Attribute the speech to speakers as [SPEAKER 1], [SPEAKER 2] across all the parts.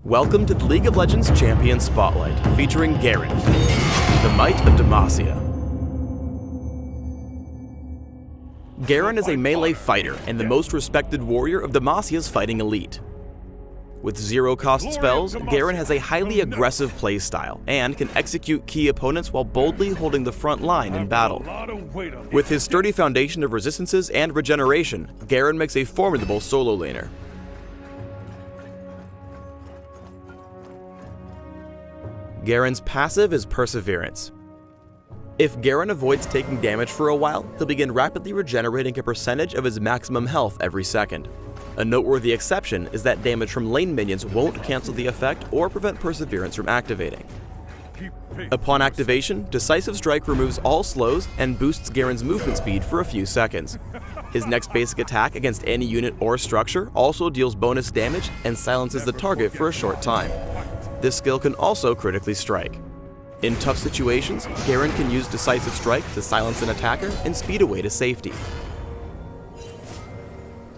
[SPEAKER 1] Welcome to the League of Legends Champion Spotlight, featuring Garen, the Might of Demacia. Garen is a melee fighter and the most respected warrior of Demacia's fighting elite. With zero-cost spells, Garen has a highly aggressive playstyle and can execute key opponents while boldly holding the front line in battle. With his sturdy foundation of resistances and regeneration, Garen makes a formidable solo laner. Garen's passive is Perseverance. If Garen avoids taking damage for a while, he'll begin rapidly regenerating a percentage of his maximum health every second. A noteworthy exception is that damage from lane minions won't cancel the effect or prevent Perseverance from activating. Upon activation, Decisive Strike removes all slows and boosts Garen's movement speed for a few seconds. His next basic attack against any unit or structure also deals bonus damage and silences the target for a short time. This skill can also critically strike. In tough situations, Garen can use Decisive Strike to silence an attacker and speed away to safety.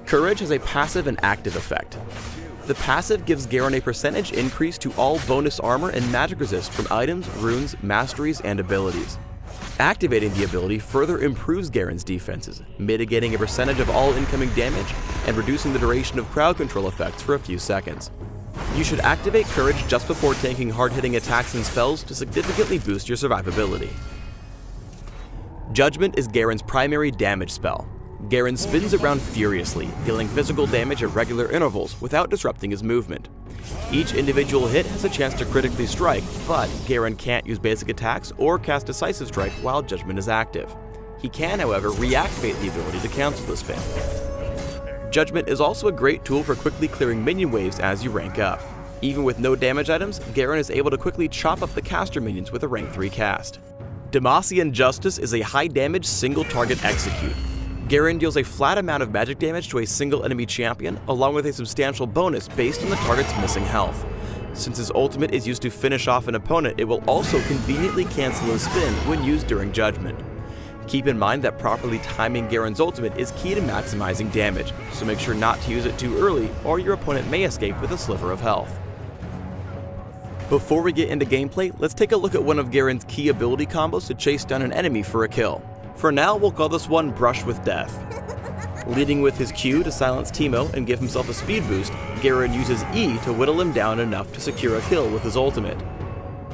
[SPEAKER 1] Courage has a passive and active effect. The passive gives Garen a percentage increase to all bonus armor and magic resist from items, runes, masteries, and abilities. Activating the ability further improves Garen's defenses, mitigating a percentage of all incoming damage and reducing the duration of crowd control effects for a few seconds. You should activate Courage just before tanking hard-hitting attacks and spells to significantly boost your survivability. Judgment is Garen's primary damage spell. Garen spins around furiously, dealing physical damage at regular intervals without disrupting his movement. Each individual hit has a chance to critically strike, but Garen can't use basic attacks or cast Decisive Strike while Judgment is active. He can, however, reactivate the ability to cancel the spin. Judgment is also a great tool for quickly clearing minion waves as you rank up. Even with no damage items, Garen is able to quickly chop up the caster minions with a rank 3 cast. Demacian Justice is a high damage single target execute. Garen deals a flat amount of magic damage to a single enemy champion, along with a substantial bonus based on the target's missing health. Since his ultimate is used to finish off an opponent, it will also conveniently cancel a spin when used during Judgment. Keep in mind that properly timing Garen's ultimate is key to maximizing damage, so make sure not to use it too early or your opponent may escape with a sliver of health. Before we get into gameplay, let's take a look at one of Garen's key ability combos to chase down an enemy for a kill. For now, we'll call this one Brush with Death. Leading with his Q to silence Teemo and give himself a speed boost, Garen uses E to whittle him down enough to secure a kill with his ultimate.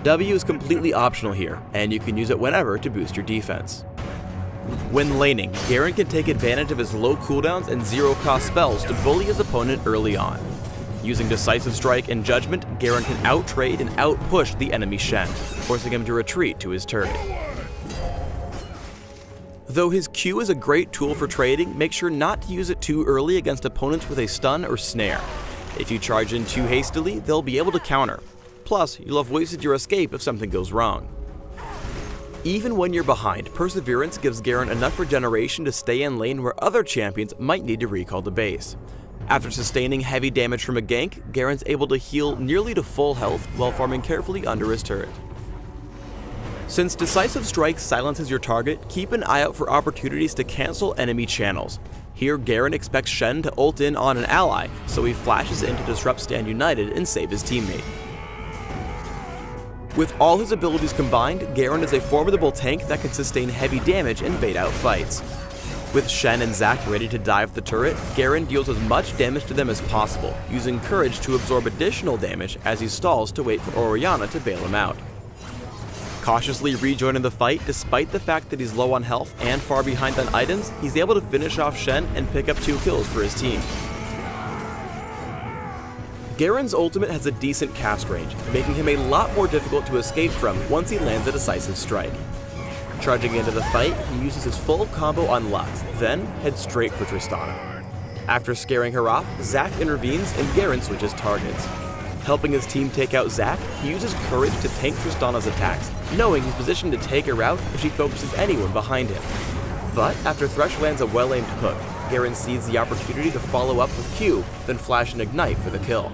[SPEAKER 1] W is completely optional here, and you can use it whenever to boost your defense. When laning, Garen can take advantage of his low cooldowns and zero-cost spells to bully his opponent early on. Using Decisive Strike and Judgment, Garen can out-trade and out-push the enemy Shen, forcing him to retreat to his turret. Though his Q is a great tool for trading, make sure not to use it too early against opponents with a stun or snare. If you charge in too hastily, they'll be able to counter. Plus, you'll have wasted your escape if something goes wrong. Even when you're behind, Perseverance gives Garen enough regeneration to stay in lane where other champions might need to recall the base. After sustaining heavy damage from a gank, Garen's able to heal nearly to full health while farming carefully under his turret. Since Decisive Strike silences your target, keep an eye out for opportunities to cancel enemy channels. Here, Garen expects Shen to ult in on an ally, so he flashes in to disrupt Stand United and save his teammate. With all his abilities combined, Garen is a formidable tank that can sustain heavy damage and bait out fights. With Shen and Zac ready to dive the turret, Garen deals as much damage to them as possible, using Courage to absorb additional damage as he stalls to wait for Orianna to bail him out. Cautiously rejoining the fight, despite the fact that he's low on health and far behind on items, he's able to finish off Shen and pick up 2 kills for his team. Garen's ultimate has a decent cast range, making him a lot more difficult to escape from once he lands a Decisive Strike. Charging into the fight, he uses his full combo on Lux, then heads straight for Tristana. After scaring her off, Zac intervenes and Garen switches targets. Helping his team take out Zac, he uses Courage to tank Tristana's attacks, knowing he's positioned to take her out if she focuses anyone behind him. But after Thresh lands a well-aimed hook, Garen sees the opportunity to follow up with Q, then flash and ignite for the kill.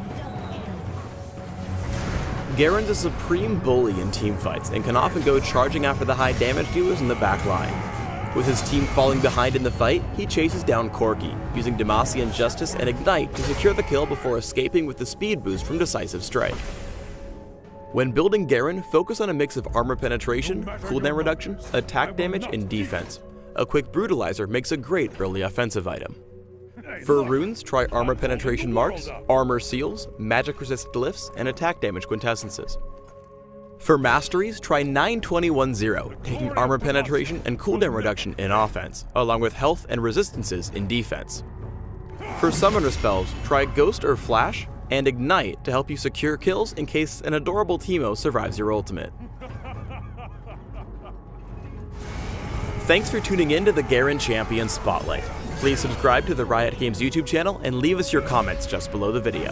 [SPEAKER 1] Garen's a supreme bully in teamfights and can often go charging after the high damage dealers in the back line. With his team falling behind in the fight, he chases down Corky, using Demacia and Justice and Ignite to secure the kill before escaping with the speed boost from Decisive Strike. When building Garen, focus on a mix of armor penetration, cooldown reduction, attack damage, and defense. A quick brutalizer makes a great early offensive item. For runes, try armor penetration marks, armor seals, magic resist glyphs, and attack damage quintessences. For masteries, try 9-20-1-0, taking armor penetration and cooldown reduction in offense, along with health and resistances in defense. For summoner spells, try Ghost or Flash, and Ignite to help you secure kills in case an adorable Teemo survives your ultimate. Thanks for tuning in to the Garen Champion Spotlight. Please subscribe to the Riot Games YouTube channel and leave us your comments just below the video.